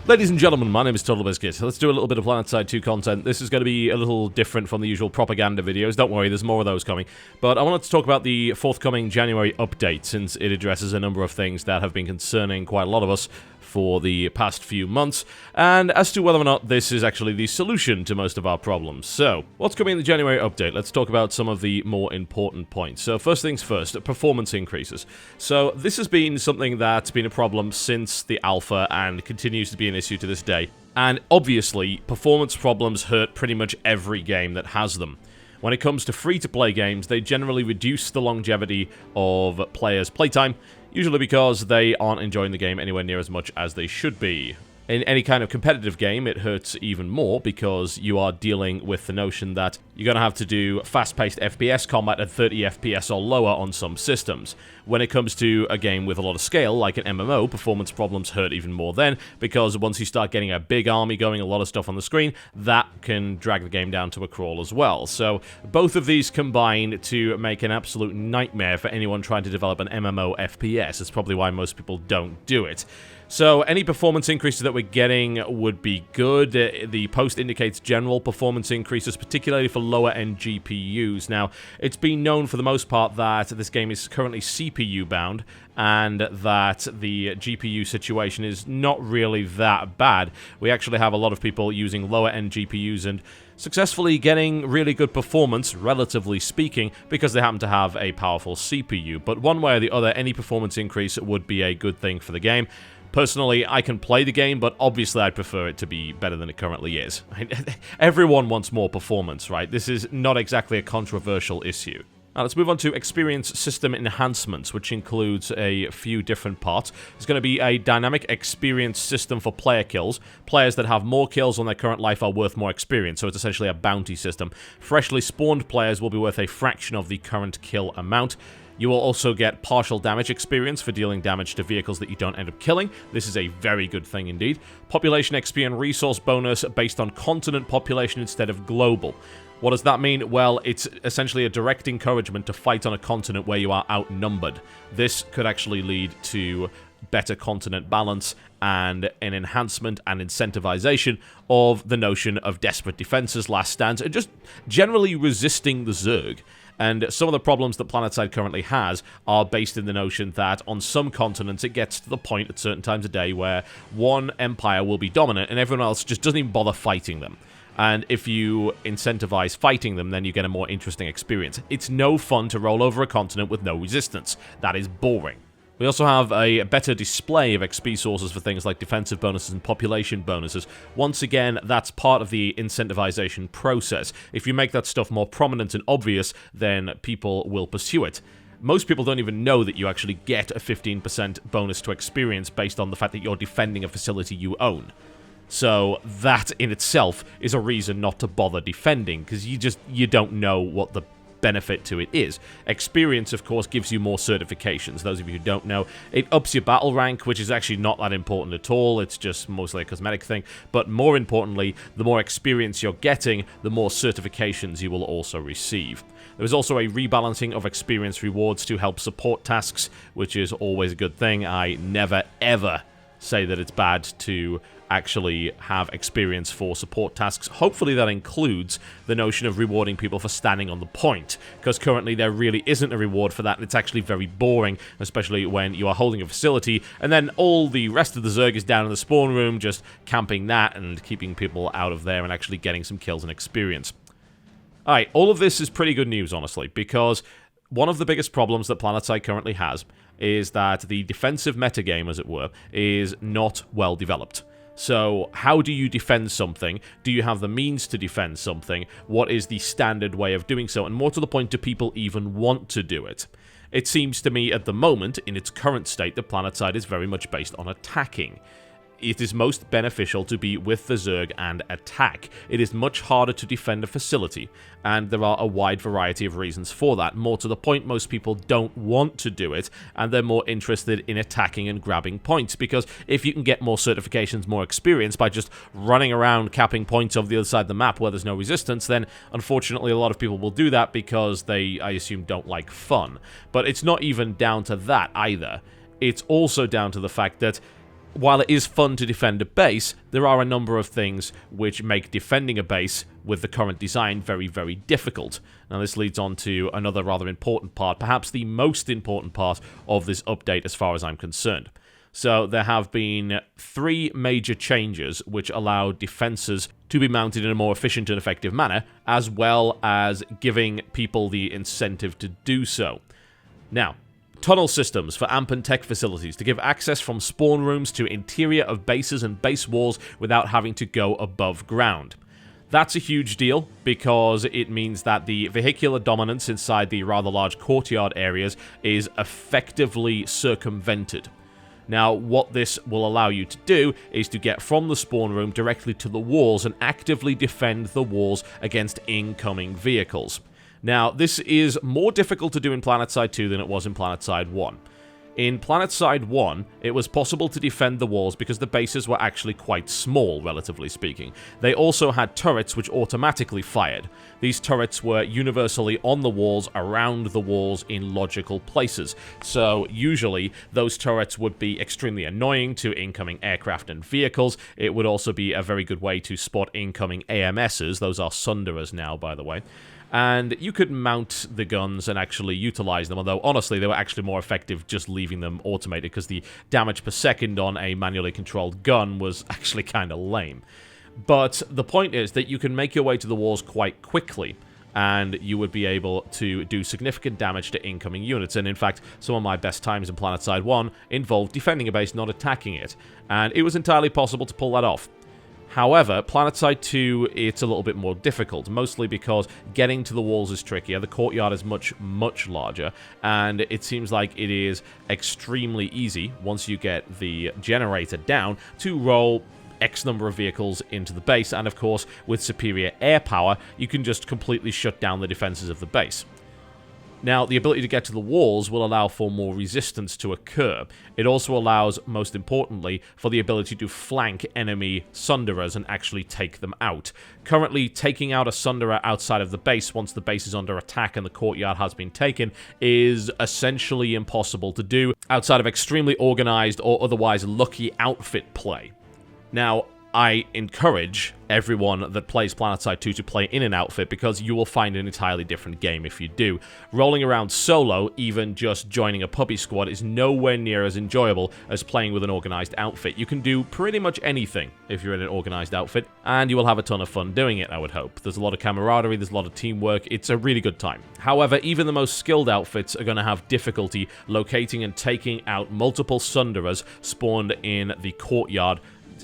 Ladies and gentlemen, my name is TotalBiscuit. Let's do a little bit of Planetside 2 content. This is going to be a little different from the usual propaganda videos. Don't worry, there's more of those coming. But I wanted to talk about the forthcoming January update, since it addresses a number of things that have been concerning quite a lot of us for the past few months, and as to whether or not this is actually the solution to most of our problems. So, what's coming in the January update? Let's talk about some of the more important points. So, first things first, performance increases. So, this has been something that's been a problem since the alpha and continues to be an issue to this day. And obviously, performance problems hurt pretty much every game that has them. When it comes to free-to-play games, they generally reduce the longevity of players' playtime, usually because they aren't enjoying the game anywhere near as much as they should be. In any kind of competitive game, it hurts even more because you are dealing with the notion that you're going to have to do fast-paced FPS combat at 30 FPS or lower on some systems. When it comes to a game with a lot of scale, like an MMO, performance problems hurt even more then, because once you start getting a big army going, a lot of stuff on the screen, that can drag the game down to a crawl as well. So both of these combine to make an absolute nightmare for anyone trying to develop an MMO FPS. It's probably why most people don't do it. So any performance increases that we're getting would be good. The post indicates general performance increases, particularly for lower-end GPUs. Now, it's been known for the most part that this game is currently CPU-bound, and that the GPU situation is not really that bad. We actually have a lot of people using lower-end GPUs and successfully getting really good performance, relatively speaking, because they happen to have a powerful CPU. But one way or the other, any performance increase would be a good thing for the game. Personally, I can play the game, but obviously I'd prefer it to be better than it currently is. Everyone wants more performance, right? This is not exactly a controversial issue. Now let's move on to experience system enhancements, which includes a few different parts. There's going to be a dynamic experience system for player kills. Players that have more kills on their current life are worth more experience, so it's essentially a bounty system. Freshly spawned players will be worth a fraction of the current kill amount. You will also get partial damage experience for dealing damage to vehicles that you don't end up killing. This is a very good thing indeed. Population XP and resource bonus based on continent population instead of global. What does that mean? Well, it's essentially a direct encouragement to fight on a continent where you are outnumbered. This could actually lead to better continent balance and an enhancement and incentivization of the notion of desperate defenses, last stands, and just generally resisting the Zerg. And some of the problems that Planetside currently has are based in the notion that on some continents it gets to the point at certain times of day where one empire will be dominant and everyone else just doesn't even bother fighting them. And if you incentivize fighting them, then you get a more interesting experience. It's no fun to roll over a continent with no resistance. That is boring. We also have a better display of XP sources for things like defensive bonuses and population bonuses. Once again, that's part of the incentivization process. If you make that stuff more prominent and obvious, then people will pursue it. Most people don't even know that you actually get a 15% bonus to experience based on the fact that you're defending a facility you own. So that in itself is a reason not to bother defending, because you don't know what the benefit to it is. Experience, of course, gives you more certifications. Those of you who don't know, it ups your battle rank, which is actually not that important at all. It's just mostly a cosmetic thing. But more importantly, the more experience you're getting, the more certifications you will also receive. There is also a rebalancing of experience rewards to help support tasks, which is always a good thing. I never, ever say that it's bad to actually have experience for support tasks. Hopefully that includes the notion of rewarding people for standing on the point, because currently there really isn't a reward for that, and it's actually very boring, especially when you are holding a facility, and then all the rest of the Zerg is down in the spawn room, just camping that and keeping people out of there and actually getting some kills and experience. Alright, all of this is pretty good news, honestly, because one of the biggest problems that Planetside currently has is that the defensive metagame, as it were, is not well developed. So, how do you defend something? Do you have the means to defend something? What is the standard way of doing so? And more to the point, do people even want to do it? It seems to me at the moment, in its current state, that Planetside is very much based on attacking. It is most beneficial to be with the Zerg and attack. It is much harder to defend a facility, and there are a wide variety of reasons for that. More to the point, most people don't want to do it, and they're more interested in attacking and grabbing points, because if you can get more certifications, more experience by just running around capping points over the other side of the map where there's no resistance, then unfortunately a lot of people will do that because they, I assume, don't like fun. But it's not even down to that either. It's also down to the fact that while it is fun to defend a base, there are a number of things which make defending a base with the current design very, very difficult. Now this leads on to another rather important part, perhaps the most important part of this update as far as I'm concerned. So there have been 3 major changes which allow defenses to be mounted in a more efficient and effective manner, as well as giving people the incentive to do so. Now, tunnel systems for AMP and tech facilities to give access from spawn rooms to interior of bases and base walls without having to go above ground. That's a huge deal because it means that the vehicular dominance inside the rather large courtyard areas is effectively circumvented. Now, what this will allow you to do is to get from the spawn room directly to the walls and actively defend the walls against incoming vehicles. Now, this is more difficult to do in Planetside 2 than it was in Planetside 1. In Planetside 1, it was possible to defend the walls because the bases were actually quite small, relatively speaking. They also had turrets which automatically fired. These turrets were universally on the walls, around the walls, in logical places. So, usually, those turrets would be extremely annoying to incoming aircraft and vehicles. It would also be a very good way to spot incoming AMSs. Those are Sunderers now, by the way. And you could mount the guns and actually utilize them, although honestly they were actually more effective just leaving them automated because the damage per second on a manually controlled gun was actually kind of lame. But the point is that you can make your way to the walls quite quickly, and you would be able to do significant damage to incoming units. And in fact, some of my best times in Planetside 1 involved defending a base, not attacking it, and it was entirely possible to pull that off. However, Planetside 2, it's a little bit more difficult, mostly because getting to the walls is trickier, the courtyard is much, much larger, and it seems like it is extremely easy, once you get the generator down, to roll X number of vehicles into the base, and of course, with superior air power, you can just completely shut down the defenses of the base. Now, the ability to get to the walls will allow for more resistance to occur. It also allows, most importantly, for the ability to flank enemy Sunderers and actually take them out. Currently, taking out a Sunderer outside of the base once the base is under attack and the courtyard has been taken is essentially impossible to do outside of extremely organized or otherwise lucky outfit play. Now, I encourage everyone that plays Planetside 2 to play in an outfit because you will find an entirely different game if you do. Rolling around solo, even just joining a puppy squad, is nowhere near as enjoyable as playing with an organized outfit. You can do pretty much anything if you're in an organized outfit, and you will have a ton of fun doing it, I would hope. There's a lot of camaraderie, there's a lot of teamwork, it's a really good time. However, even the most skilled outfits are going to have difficulty locating and taking out multiple Sunderers spawned in the courtyard,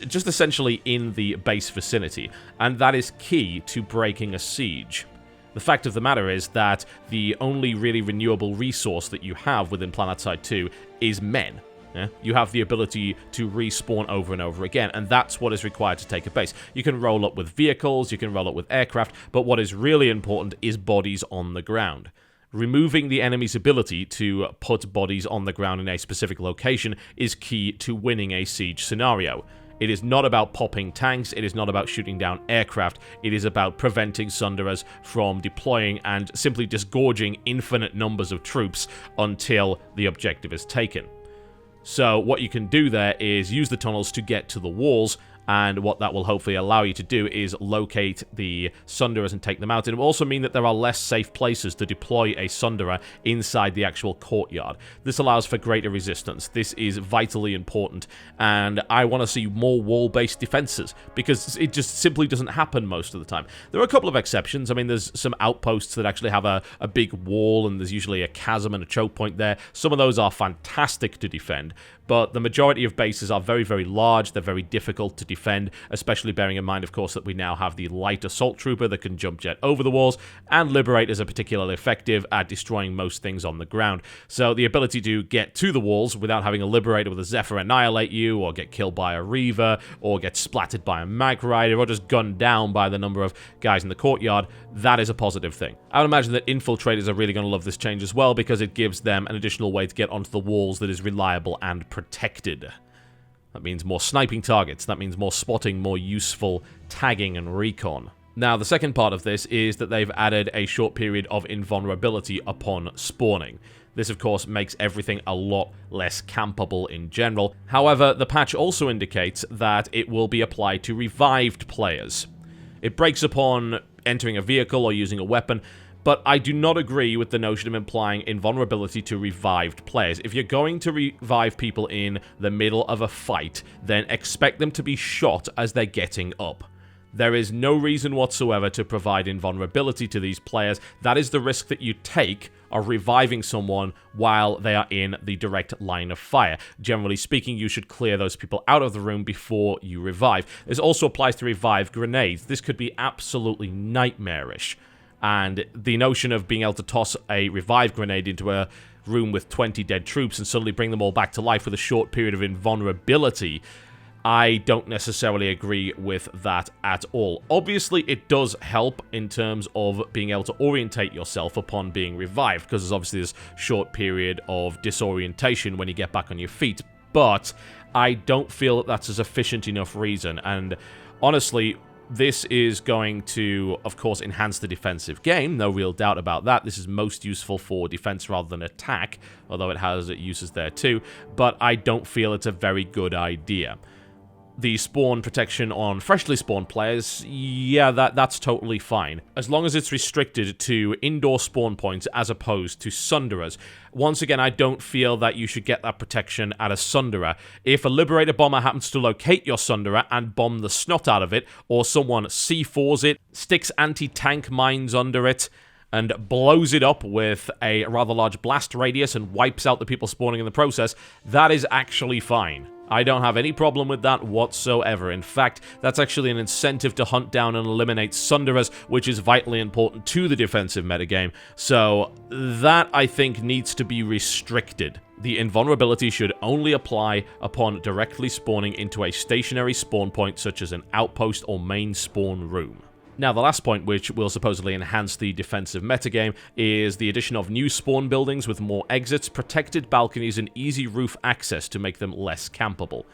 just essentially in the base vicinity, and that is key to breaking a siege. The fact of the matter is that the only really renewable resource that you have within Planetside 2 is men. Yeah? You have the ability to respawn over and over again, and that's what is required to take a base. You can roll up with vehicles, you can roll up with aircraft, but what is really important is bodies on the ground. Removing the enemy's ability to put bodies on the ground in a specific location is key to winning a siege scenario. It is not about popping tanks, it is not about shooting down aircraft, it is about preventing Sunderers from deploying and simply disgorging infinite numbers of troops until the objective is taken. So what you can do there is use the tunnels to get to the walls, and what that will hopefully allow you to do is locate the Sunderers and take them out. It will also mean that there are less safe places to deploy a Sunderer inside the actual courtyard. This allows for greater resistance. This is vitally important, and I want to see more wall-based defenses, because it just simply doesn't happen most of the time. There are a couple of exceptions. I mean, there's some outposts that actually have a big wall, and there's usually a chasm and a choke point there. Some of those are fantastic to defend, but the majority of bases are very, very large. They're very difficult to defend, especially bearing in mind, of course, that we now have the light assault trooper that can jump jet over the walls, and Liberators are particularly effective at destroying most things on the ground. So the ability to get to the walls without having a Liberator with a Zephyr annihilate you, or get killed by a Reaver, or get splattered by a Mag Rider, or just gunned down by the number of guys in the courtyard, that is a positive thing. I would imagine that Infiltrators are really going to love this change as well, because it gives them an additional way to get onto the walls that is reliable and protected. That means more sniping targets, that means more spotting, more useful tagging and recon. Now, the second part of this is that they've added a short period of invulnerability upon spawning. This, of course, makes everything a lot less campable in general. However, the patch also indicates that it will be applied to revived players. It breaks upon entering a vehicle or using a weapon, but I do not agree with the notion of implying invulnerability to revived players. If you're going to revive people in the middle of a fight, then expect them to be shot as they're getting up. There is no reason whatsoever to provide invulnerability to these players. That is the risk that you take of reviving someone while they are in the direct line of fire. Generally speaking, you should clear those people out of the room before you revive. This also applies to revive grenades. This could be absolutely nightmarish. And the notion of being able to toss a revive grenade into a room with 20 dead troops and suddenly bring them all back to life with a short period of invulnerability, I don't necessarily agree with that at all. Obviously, it does help in terms of being able to orientate yourself upon being revived, because there's obviously this short period of disorientation when you get back on your feet, but I don't feel that that's a sufficient enough reason, and honestly, this is going to, of course, enhance the defensive game, no real doubt about that. This is most useful for defense rather than attack, although it has uses there too, but I don't feel it's a very good idea. The spawn protection on freshly spawned players, yeah, that's totally fine, as long as it's restricted to indoor spawn points as opposed to Sunderers. Once again, I don't feel that you should get that protection at a Sunderer. If a Liberator bomber happens to locate your Sunderer and bomb the snot out of it, or someone C4s it, sticks anti-tank mines under it, and blows it up with a rather large blast radius and wipes out the people spawning in the process, that is actually fine. I don't have any problem with that whatsoever. In fact, that's actually an incentive to hunt down and eliminate Sunderers, which is vitally important to the defensive metagame. So that, I think, needs to be restricted. The invulnerability should only apply upon directly spawning into a stationary spawn point, such as an outpost or main spawn room. Now, the last point, which will supposedly enhance the defensive metagame, is the addition of new spawn buildings with more exits, protected balconies, and easy roof access to make them less campable.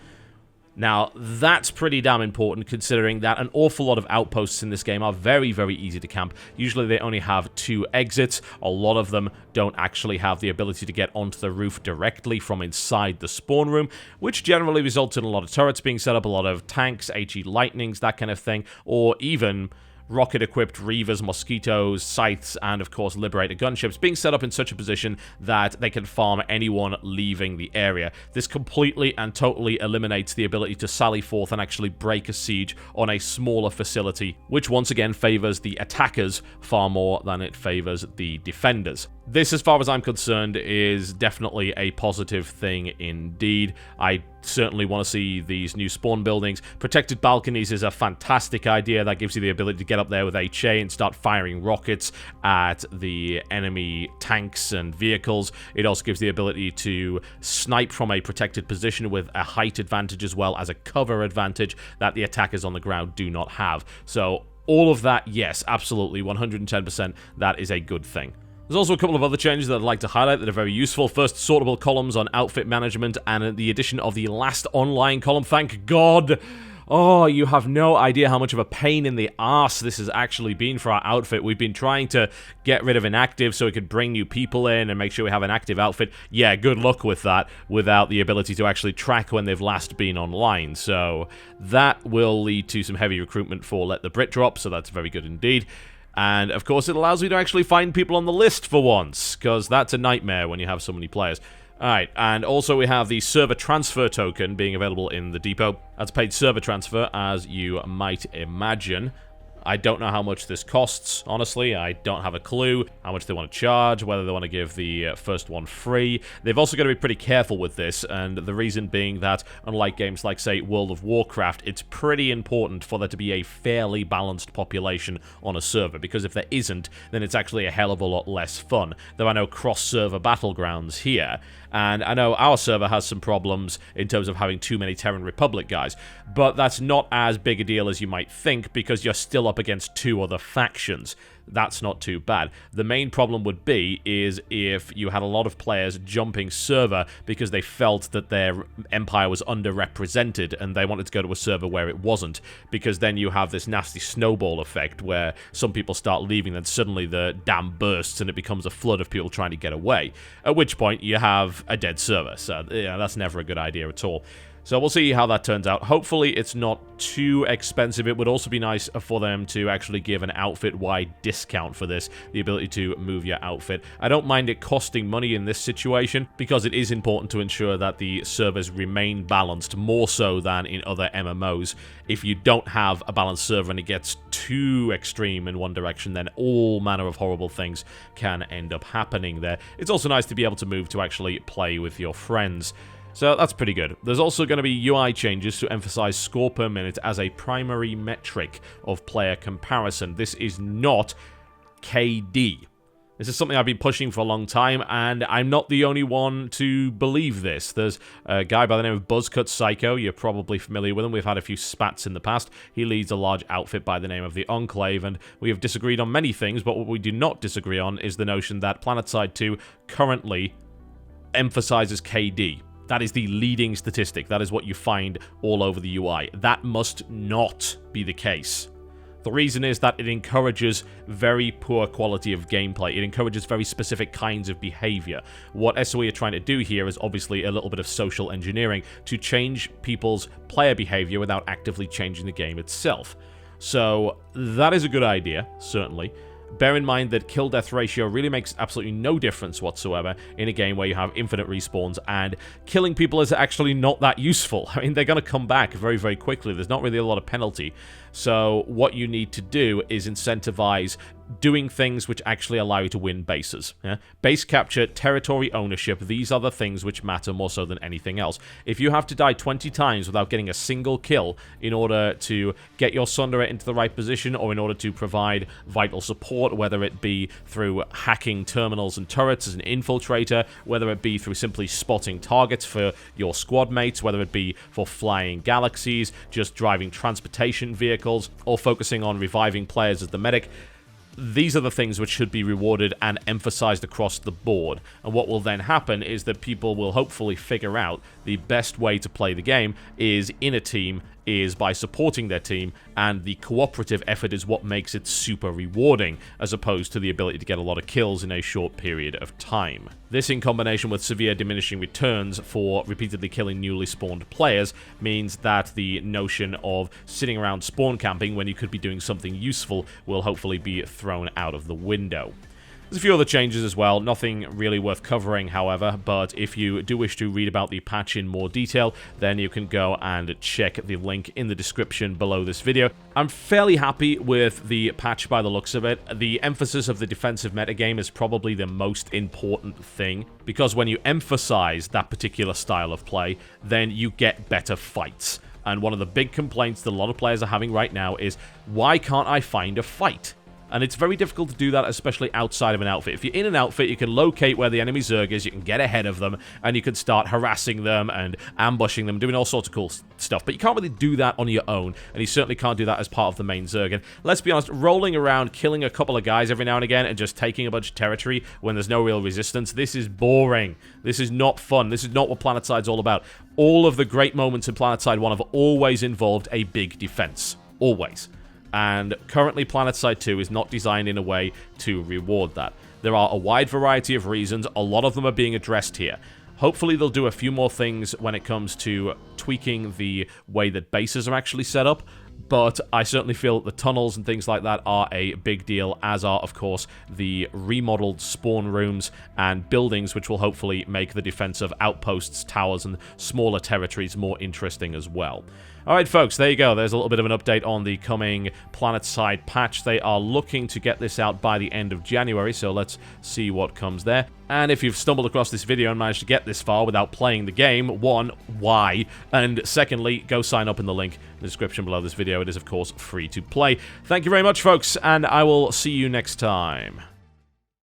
Now, that's pretty damn important, considering that an awful lot of outposts in this game are very, very easy to camp. Usually they only have 2 exits. A lot of them don't actually have the ability to get onto the roof directly from inside the spawn room, which generally results in a lot of turrets being set up, a lot of tanks, HE lightnings, that kind of thing, or even rocket-equipped Reavers, Mosquitoes, Scythes, and of course Liberator gunships being set up in such a position that they can farm anyone leaving the area. This completely and totally eliminates the ability to sally forth and actually break a siege on a smaller facility, which once again favors the attackers far more than it favors the defenders. This, as far as I'm concerned, is definitely a positive thing indeed. I certainly want to see these new spawn buildings. Protected balconies is a fantastic idea. That gives you the ability to get up there with HA and start firing rockets at the enemy tanks and vehicles. It also gives the ability to snipe from a protected position with a height advantage as well as a cover advantage that the attackers on the ground do not have. So all of that, yes, absolutely, 110%, that is a good thing. There's also a couple of other changes that I'd like to highlight that are very useful. First, sortable columns on outfit management and the addition of the last online column. Thank God! Oh, you have no idea how much of a pain in the arse this has actually been for our outfit. We've been trying to get rid of inactive so we could bring new people in and make sure we have an active outfit. Yeah, good luck with that without the ability to actually track when they've last been online. So that will lead to some heavy recruitment for Let the Brit drop, so that's very good indeed. And, of course, it allows you to actually find people on the list for once, because that's a nightmare when you have so many players. Alright, and also we have the server transfer token being available in the depot. That's paid server transfer, as you might imagine. I don't know how much this costs, honestly. I don't have a clue how much they want to charge, whether they want to give the first one free. They've also got to be pretty careful with this, and the reason being that, unlike games like, say, World of Warcraft, it's pretty important for there to be a fairly balanced population on a server, because if there isn't, then it's actually a hell of a lot less fun. There are no cross-server battlegrounds here, and I know our server has some problems in terms of having too many Terran Republic guys, but that's not as big a deal as you might think, because you're still a up against 2 other factions. That's not too bad. The main problem would be is if you had a lot of players jumping server because they felt that their empire was underrepresented and they wanted to go to a server where it wasn't, because then you have this nasty snowball effect where some people start leaving, then suddenly the dam bursts and it becomes a flood of people trying to get away, at which point you have a dead server. So yeah, that's never a good idea at all. So we'll see how that turns out. Hopefully it's not too expensive. It would also be nice for them to actually give an outfit-wide discount for this, the ability to move your outfit. I don't mind it costing money in this situation, because it is important to ensure that the servers remain balanced, more so than in other MMOs. If you don't have a balanced server and it gets too extreme in one direction, then all manner of horrible things can end up happening there. It's also nice to be able to move to actually play with your friends. So that's pretty good. There's also going to be UI changes to emphasize score per minute as a primary metric of player comparison. This is not KD. This is something I've been pushing for a long time, and I'm not the only one to believe this. There's a guy by the name of Buzzcut Psycho. You're probably familiar with him. We've had a few spats in the past. He leads a large outfit by the name of the Enclave, and we have disagreed on many things, but what we do not disagree on is the notion that Planetside 2 currently emphasizes KD. That is the leading statistic. That is what you find all over the UI. That must not be the case. The reason is that it encourages very poor quality of gameplay. It encourages very specific kinds of behavior. What SOE are trying to do here is obviously a little bit of social engineering to change people's player behavior without actively changing the game itself. So that is a good idea, certainly. Bear in mind that kill-death ratio really makes absolutely no difference whatsoever in a game where you have infinite respawns, and killing people is actually not that useful. I mean, they're going to come back very, very quickly. There's not really a lot of penalty. So what you need to do is incentivize doing things which actually allow you to win bases. Yeah? Base capture, territory ownership, these are the things which matter more so than anything else. If you have to die 20 times without getting a single kill in order to get your Sunderer into the right position, or in order to provide vital support, whether it be through hacking terminals and turrets as an infiltrator, whether it be through simply spotting targets for your squad mates, whether it be for flying galaxies, just driving transportation vehicles, or focusing on reviving players as the medic, these are the things which should be rewarded and emphasized across the board. And what will then happen is that people will hopefully figure out the best way to play the game is in a team, is by supporting their team, and the cooperative effort is what makes it super rewarding, as opposed to the ability to get a lot of kills in a short period of time. This, in combination with severe diminishing returns for repeatedly killing newly spawned players, means that the notion of sitting around spawn camping when you could be doing something useful will hopefully be thrown out of the window. There's a few other changes as well, nothing really worth covering, however, but if you do wish to read about the patch in more detail, then you can go and check the link in the description below this video. I'm fairly happy with the patch by the looks of it. The emphasis of the defensive metagame is probably the most important thing, because when you emphasize that particular style of play, then you get better fights. And one of the big complaints that a lot of players are having right now is, why can't I find a fight? And it's very difficult to do that, especially outside of an outfit. If you're in an outfit, you can locate where the enemy Zerg is, you can get ahead of them, and you can start harassing them and ambushing them, doing all sorts of cool stuff. But you can't really do that on your own, and you certainly can't do that as part of the main Zerg. And let's be honest, rolling around, killing a couple of guys every now and again, and just taking a bunch of territory when there's no real resistance, this is boring. This is not fun. This is not what Planetside's all about. All of the great moments in Planetside 1 have always involved a big defense. Always. And currently Planetside 2 is not designed in a way to reward that. There are a wide variety of reasons, a lot of them are being addressed here. Hopefully they'll do a few more things when it comes to tweaking the way that bases are actually set up, but I certainly feel that the tunnels and things like that are a big deal, as are, of course, the remodeled spawn rooms and buildings, which will hopefully make the defense of outposts, towers, and smaller territories more interesting as well. Alright folks, there you go. There's a little bit of an update on the coming Planetside patch. They are looking to get this out by the end of January, so let's see what comes there. And if you've stumbled across this video and managed to get this far without playing the game, one, why? And secondly, go sign up in the link in the description below this video. It is, of course, free to play. Thank you very much, folks, and I will see you next time.